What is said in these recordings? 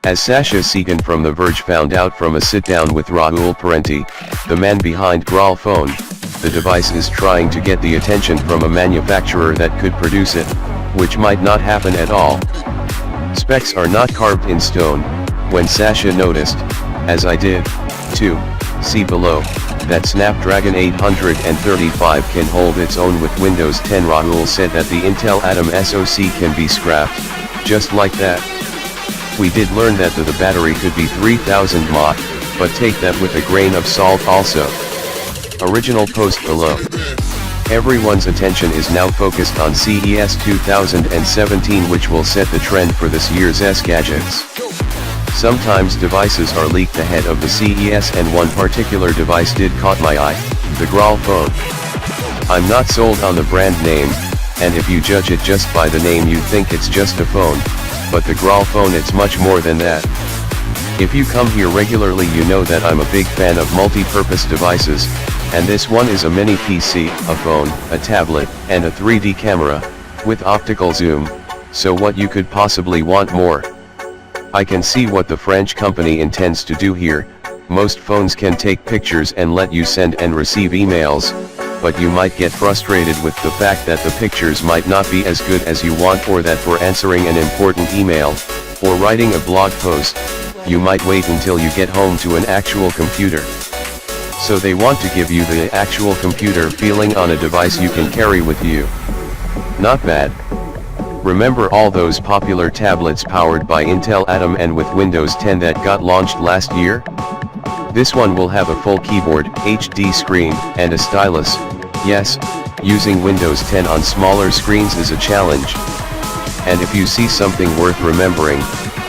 As Sascha Segan from TheVerge found out from a sit-down with Raoul Parienti, the man behind GraalPhone, the device is trying to get the attention from a manufacturer that could produce it, which might not happen at all. Specs are not carved in stone. When Sascha noticed, as I did, too, see below, that Snapdragon 835 can hold its own with Windows 10. Raoul said that the Intel Atom SoC can be scrapped, just like that. We did learn that the battery could be 3000 mAh, but take that with a grain of salt also. Original post below. Everyone's attention is now focused on CES 2017, which will set the trend for this year's gadgets. Sometimes devices are leaked ahead of the CES, and one particular device did caught my eye, the GraalPhone. I'm not sold on the brand name, and if you judge it just by the name you think it's just a phone, but the GraalPhone, it's much more than that. If you come here regularly you know that I'm a big fan of multi-purpose devices, and this one is a mini PC, a phone, a tablet, and a 3D camera, with optical zoom, so what you could possibly want more? I can see what the French company intends to do here. Most phones can take pictures and let you send and receive emails, but you might get frustrated with the fact that the pictures might not be as good as you want, or that for answering an important email, or writing a blog post, you might wait until you get home to an actual computer. So they want to give you the actual computer feeling on a device you can carry with you. Not bad. Remember all those popular tablets powered by Intel Atom and with Windows 10 that got launched last year? This one will have a full keyboard, HD screen, and a stylus. Yes, using Windows 10 on smaller screens is a challenge. And if you see something worth remembering,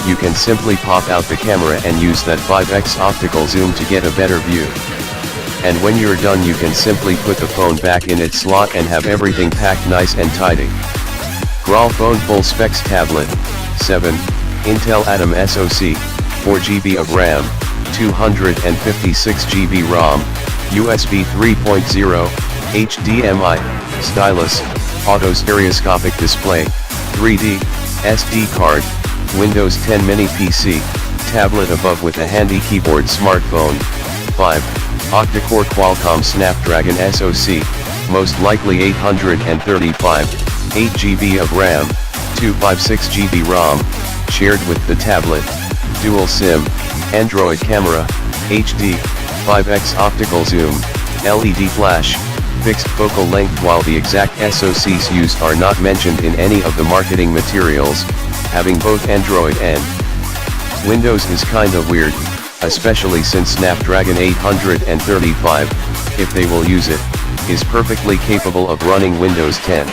you can simply pop out the camera and use that 5x optical zoom to get a better view. And when you're done you can simply put the phone back in its slot and have everything packed nice and tidy. GraalPhone Full Specs Tablet, 7, Intel Atom SoC, 4GB of RAM, 256GB ROM, USB 3.0, HDMI, stylus, auto stereoscopic display, 3D, SD card, Windows 10 mini PC, tablet above with a handy keyboard. Smartphone, 5, octa-core Qualcomm Snapdragon SoC, most likely 835, 8GB of RAM, 256GB ROM, shared with the tablet, dual SIM, Android camera, HD, 5x optical zoom, LED flash, fixed focal length. While the exact SoCs used are not mentioned in any of the marketing materials, having both Android and Windows is kinda weird, especially since Snapdragon 835, if they will use it, is perfectly capable of running Windows 10.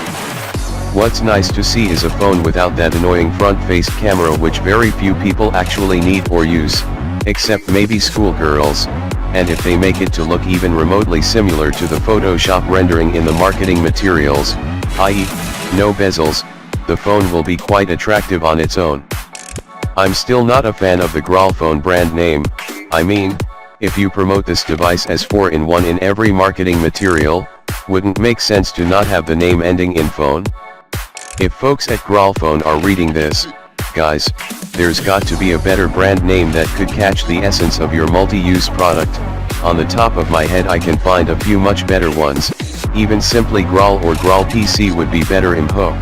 What's nice to see is a phone without that annoying front-faced camera which very few people actually need or use, except maybe schoolgirls, and if they make it to look even remotely similar to the Photoshop rendering in the marketing materials, i.e., no bezels, the phone will be quite attractive on its own. I'm still not a fan of the GraalPhone brand name. I mean, if you promote this device as 4-in-1 in every marketing material, wouldn't make sense to not have the name ending in phone? If folks at GraalPhone are reading this, guys, there's got to be a better brand name that could catch the essence of your multi-use product. On the top of my head I can find a few much better ones, even simply Graal or GraalPC would be better imho.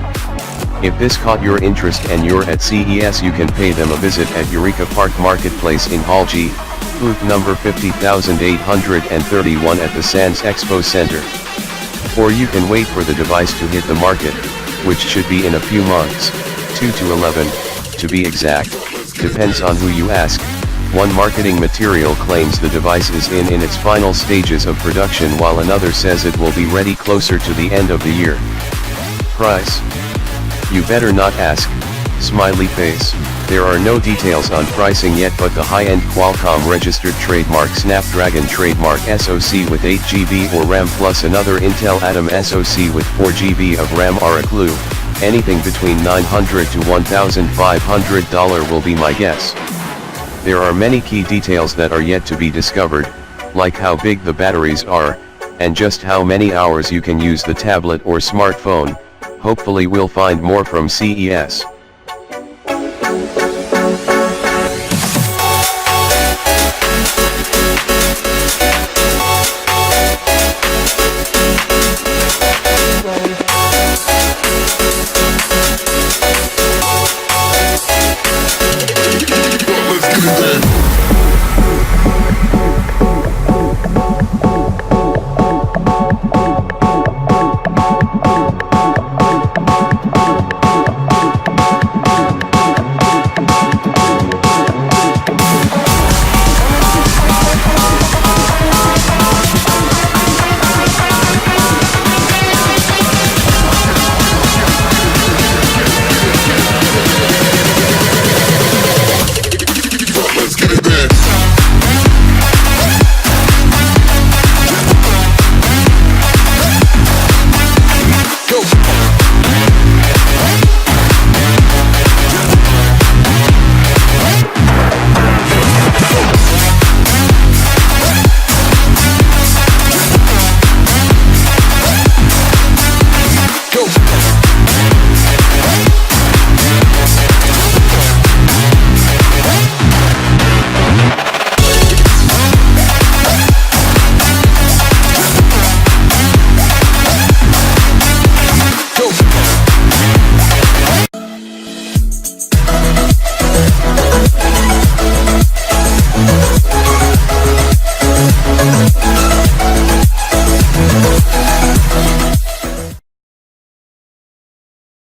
If this caught your interest and you're at CES you can pay them a visit at Eureka Park Marketplace in Hall G, booth number 50,831 at the Sands Expo Center. Or you can wait for the device to hit the market, which should be in a few months, 2 to 11, to be exact, depends on who you ask. One marketing material claims the device is in its final stages of production while another says it will be ready closer to the end of the year. Price? You better not ask, smiley face. There are no details on pricing yet, but the high-end Qualcomm registered trademark Snapdragon trademark SoC with 8GB or RAM plus another Intel Atom SoC with 4GB of RAM are a clue. Anything between $900 to $1,500 will be my guess. There are many key details that are yet to be discovered, like how big the batteries are, and just how many hours you can use the tablet or smartphone. Hopefully we'll find more from CES.